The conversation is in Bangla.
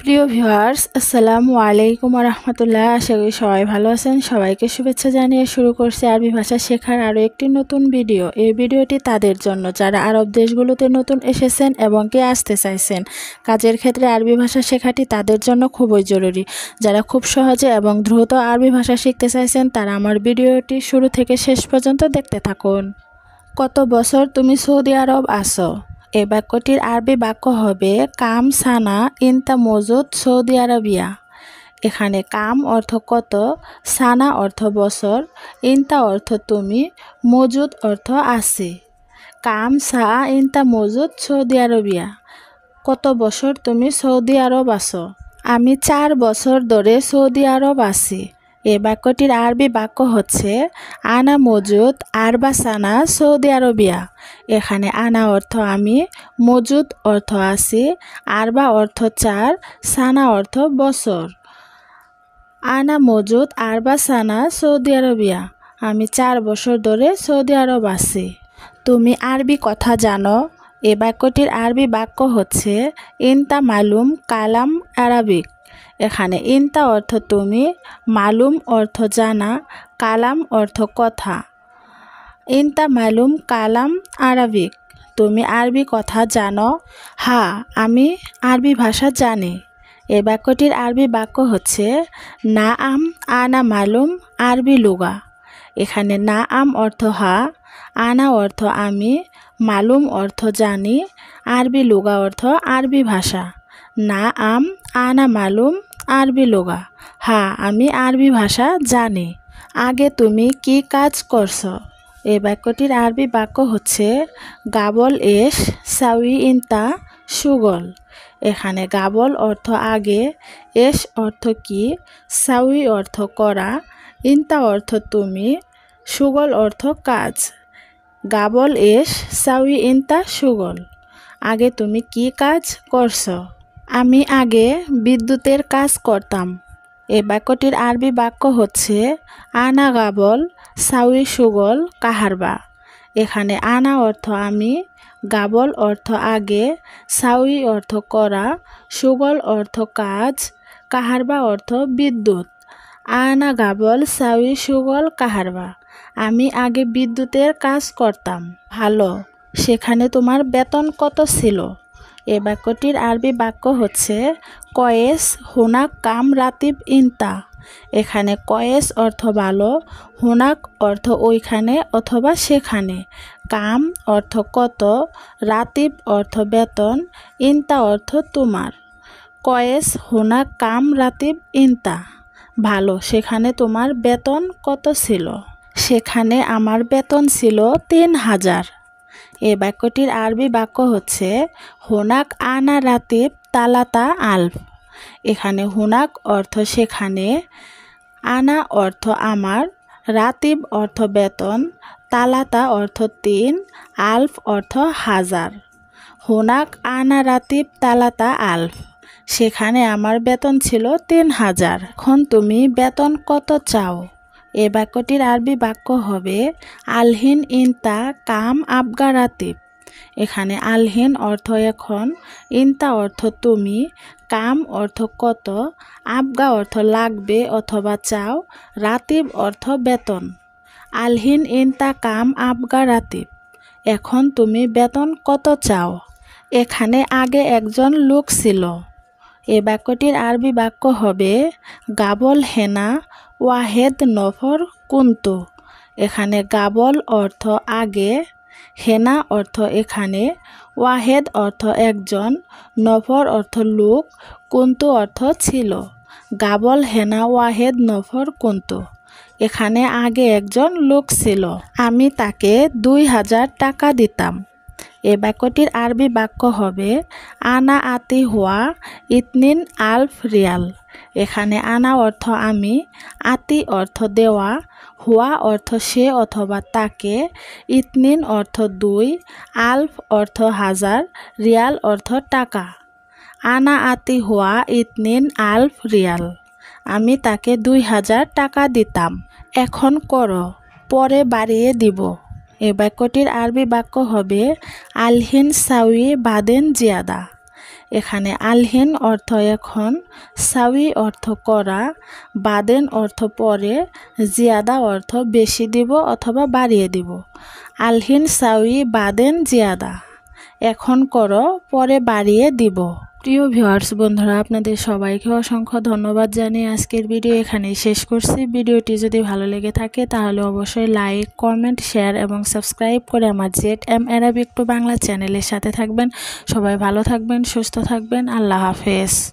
প্রিয় ভিউয়ার্স, আসসালামু আলাইকুম ওয়া রাহমাতুল্লাহ। আশা করি সবাই ভালো আছেন। সবাইকে শুভেচ্ছা জানিয়ে শুরু করছি আরবি ভাষা শেখার আরও একটি নতুন ভিডিও। এই ভিডিওটি তাদের জন্য যারা আরব দেশগুলোতে নতুন এসেছেন এবং কে আসতে চাইছেন। কাজের ক্ষেত্রে আরবি ভাষা শেখাটি তাদের জন্য খুবই জরুরি। যারা খুব সহজে এবং দ্রুত আরবি ভাষা শিখতে চাইছেন তারা আমার ভিডিওটি শুরু থেকে শেষ পর্যন্ত দেখতে থাকুন। কত বছর তুমি সৌদি আরব আসো? এই বাক্যটির আরবি বাক্য হবে কাম সানা ইনতা মজুদ সৌদি আরবিয়া। এখানে কাম অর্থ কত, সানা অর্থ বছর, ইনতা অর্থ তুমি, মজুদ অর্থ আছে। কাম সা ইনতা মজুদ সৌদি আরবিয়া। কত বছর তুমি সৌদি আরব আসো? আমি 4 বছর ধরে সৌদি আরব আছি। এই বাক্যটির আরবি বাক্য হচ্ছে আনা মজুদ আরবা সানা সৌদি আরবিয়া। এখানে আনা অর্থ আমি, মজুদ অর্থ আছি, আরবা অর্থ 4, সানা অর্থ বছর। আনা মজুদ আরবা সানা সৌদি আরবিয়া। আমি 4 বছর ধরে সৌদি আরব আছি। তুমি আরবি কথা জানো? এই বাক্যটির আরবি বাক্য হচ্ছে ইনতা মালুম কালাম আরাবিক। এখানে ইনতা অর্থ তুমি, মালুম অর্থ জানা, কালাম অর্থ কথা। ইনতা মালুম কালাম আরাবিক। তুমি আরবি কথা জানো? হ্যাঁ, আমি আরবি ভাষা জানি। এই বাক্যটির আরবি বাক্য হচ্ছে না আম আনা মালুম আরবি লুগা। এখানে না আম অর্থ হ্যাঁ, আনা অর্থ আমি, মালুম অর্থ জানি, আরবি লুগা অর্থ আরবি ভাষা। না আম আনা মালুম আরবি লুগা। হ্যাঁ, আমি আরবি ভাষা জানি। আগে তুমি কি কাজ করছো? এই বাক্যটির আরবি বাক্য হচ্ছে গাবল এস সাউই ইনতা সুগল। এখানে গাবল অর্থ আগে, এস অর্থ কি, সাউই অর্থ করা, ইনতা অর্থ তুমি, সুগল অর্থ কাজ। গাবল এস সাউই ইনতা সুগল। আগে তুমি কি কাজ করছো? আমি আগে বিদ্যুতের কাজ করতাম। এই বাক্যটির আরবি বাক্য হচ্ছে আনা গাবল সাউই সুগল কাহারবা। এখানে আনা অর্থ আমি, গাবল অর্থ আগে, সাউই অর্থ করা, সুগল অর্থ কাজ, কাহারবা অর্থ বিদ্যুৎ। আনা গাবল সাউই সুগল কাহারবা। আমি আগে বিদ্যুতের কাজ করতাম। ভালো, সেখানে তোমার বেতন কত ছিল? এই বাক্যটির আরবি বাক্য হচ্ছে কয়েস হুনাক কাম রাতিব ইনতা। এখানে কয়েস অর্থ ভালো, হুনাক অর্থ ওইখানে অথবা সেখানে, কাম অর্থ কত, রাতিব অর্থ বেতন, ইনতা অর্থ তোমার। কয়েস হুনাক কাম রাতিব ইনতা। ভালো, সেখানে তোমার বেতন কত ছিল? সেখানে আমার বেতন ছিল 3000। এই বাক্যটির আরবি বাক্য হচ্ছে হুনাক আনা রাতিব তালাতা আলফ। এখানে হুনাক অর্থ সেখানে, আনা অর্থ আমার, রাতিব অর্থ বেতন, তালাতা অর্থ 3, আলফ অর্থ 1000। হুনাক আনা রাতিব তালাতা আলফ। সেখানে আমার বেতন ছিল 3000। এখন তুমি বেতন কত চাও? এই বাক্যটির আরবি বাক্য হবে আলহিন ইনতা কাম আবগা রাতিব। এখানে আলহিন অর্থ এখন, ইনতা অর্থ তুমি, কাম অর্থ কত, আবগা অর্থ লাগবে অথবা চাও, রাতিব অর্থ বেতন। আলহিন ইনতা কাম আবগা রাতিব। এখন তুমি বেতন কত চাও? এখানে আগে একজন লোক ছিল। এই বাক্যটির আরবি বাক্য হবে গাবল হেনা ওয়াহেদ নফর কুন্তু। এখানে গাবল অর্থ আগে, হেনা অর্থ এখানে, ওয়াহেদ অর্থ একজন, নফর অর্থ লোক, কুন্তু অর্থ ছিল। গাবল হেনা ওয়াহেদ নফর কুন্তু। এখানে আগে একজন লোক ছিল। আমি তাকে 2000 টাকা দিতাম। এই বাক্যটির আরবি বাক্য হবে আনা আতি হুয়া ইতনিন আলফ রিয়াল। এখানে আনা অর্থ আমি, আতি অর্থ দেওয়া, হুয়া অর্থ সে অথবা তাকে, ইতনিন অর্থ 2, আলফ অর্থ 1000, রিয়াল অর্থ টাকা। আনা আতি হুয়া ইতনিন আলফ রিয়াল। আমি তাকে 2000 টাকা দিতাম। এখন করো, পরে বাড়িয়ে দিব। এই বাক্যটির আরবি বাক্য হবে আলহিন সাউই বাদেন জিয়াদা। এখানে আলহিন অর্থ এখন, সাউই অর্থ করা, বাদেন অর্থ পরে, জিয়াদা অর্থ বেশি দিব অথবা বাড়িয়ে দিব। আলহিন সাউই বাদেন জিয়াদা, এখন করো পরে বাড়িয়ে দিব। প্রিয় ভিউয়ার্স বন্ধুরা, আপনাদের সবাইকে অসংখ্য ধন্যবাদ জানিয়ে আজকের ভিডিও এখানেই শেষ করছি। ভিডিওটি যদি ভালো লেগে থাকে তাহলে অবশ্যই লাইক, কমেন্ট, শেয়ার এবং সাবস্ক্রাইব করে আমার ZM Arabic to বাংলা চ্যানেলের সাথে থাকবেন। সবাই ভালো থাকবেন, সুস্থ থাকবেন। আল্লাহ হাফেজ।